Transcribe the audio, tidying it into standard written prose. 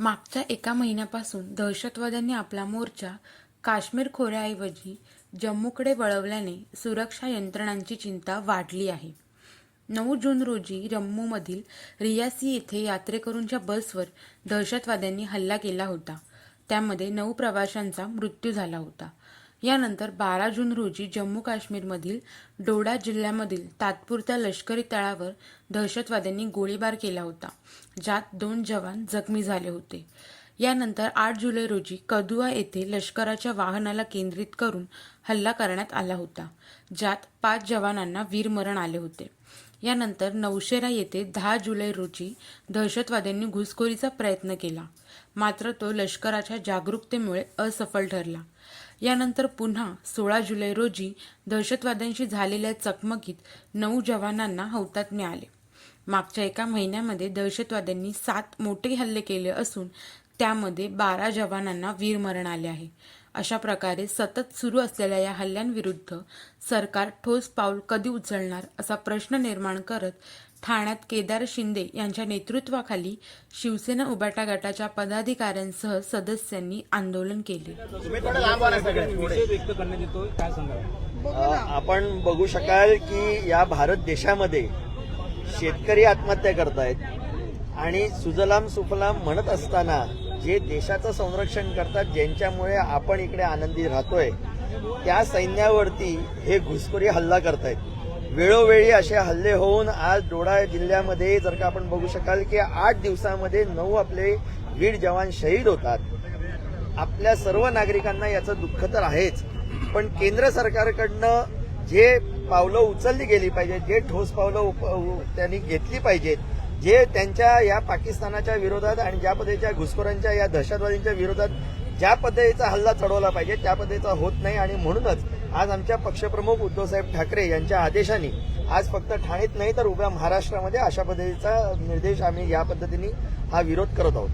मागच्या एका महिन्यापासून दहशतवाद्यांनी आपला मोर्चा काश्मीर खोऱ्याऐवजी जम्मूकडे वळवल्याने सुरक्षा यंत्रणांची चिंता वाढली आहे. 9 जून रोजी जम्मूमधील रियासी येथे यात्रेकरूंच्या बसवर दहशतवाद्यांनी हल्ला केला होता. त्यामध्ये 9 प्रवाशांचा मृत्यू झाला होता. यानंतर 12 जून रोजी जम्मू काश्मीरमधील डोडा जिल्ह्यामधील तात्पुरत्या लष्करी तळावर दहशतवाद्यांनी गोळीबार केला होता, ज्यात 2 जवान जखमी झाले होते. यानंतर 8 जुलै रोजी कदुआ येथे लष्कराच्या वाहनाला केंद्रित करून हल्ला करण्यात आला होता, ज्यात 5 जवानांना वीरमरण आले होते. यानंतर नौशेरा येथे 10 जुलै रोजी दहशतवाद्यांनी घुसखोरीचा प्रयत्न केला, मात्र तो लष्कराच्या जागरूकतेमुळे असफल ठरला. यानंतर पुन्हा 16 जुलै रोजी दहशतवाद्यांशी झालेल्या चकमकीत 9 जवानांना हौतात्म्य आले. मागच्या एका महिन्यामध्ये दहशतवाद्यांनी 7 मोठे हल्ले केले असून त्यामध्ये 12 जवानांना वीरमरण आले आहे. अशा प्रकारे सतत सुरू असलेल्या या हल्ल्यांविरुद्ध सरकार ठोस पाऊल कधी उचलणार असा प्रश्न निर्माण करत ठाण्यात केदार शिंदे यांच्या नेतृत्वाखाली शिवसेना उभाटा गटाच्या पदाधिकाऱ्यांसह सदस्यांनी आंदोलन केले. आपण बघू शकाल की या भारत देशामध्ये शेतकरी आत्महत्या करतायत आणि सुजलाम सुफलाम म्हणत असताना जे देशाचं संरक्षण करतात, ज्यांच्यामुळे आपण इकडे आनंदी राहतोय, त्या सैन्यावरती हे घुसखोरी हल्ला करतायत. वेळोवेळी असे हल्ले होऊन आज डोडा जिल्ह्यामध्ये जर का आपण बघू शकाल की 8 दिवसामध्ये 9 आपले वीर जवान शहीद होतात. आपल्या सर्व नागरिकांना याचं दुःख तर आहेच, पण केंद्र सरकारकडनं जे पावलं उचलली गेली पाहिजेत, जे ठोस पावलं त्यांनी घेतली पाहिजेत, जे त्यांच्या या पाकिस्तानाच्या विरोधात आणि ज्या पद्धतीच्या घुसखोरांच्या या दहशतवाद्यांच्या विरोधात ज्या पद्धतीचा हल्ला चढवला पाहिजे त्या पद्धतीचा होत नाही. आणि म्हणूनच आज आमच्या पक्षप्रमुख उद्धवसाहेब ठाकरे यांच्या आदेशाने आज फक्त ठाणेत नाही तर उभ्या महाराष्ट्रामध्ये अशा पद्धतीचा निर्देश आम्ही या पद्धतीने हा विरोध करत आहोत.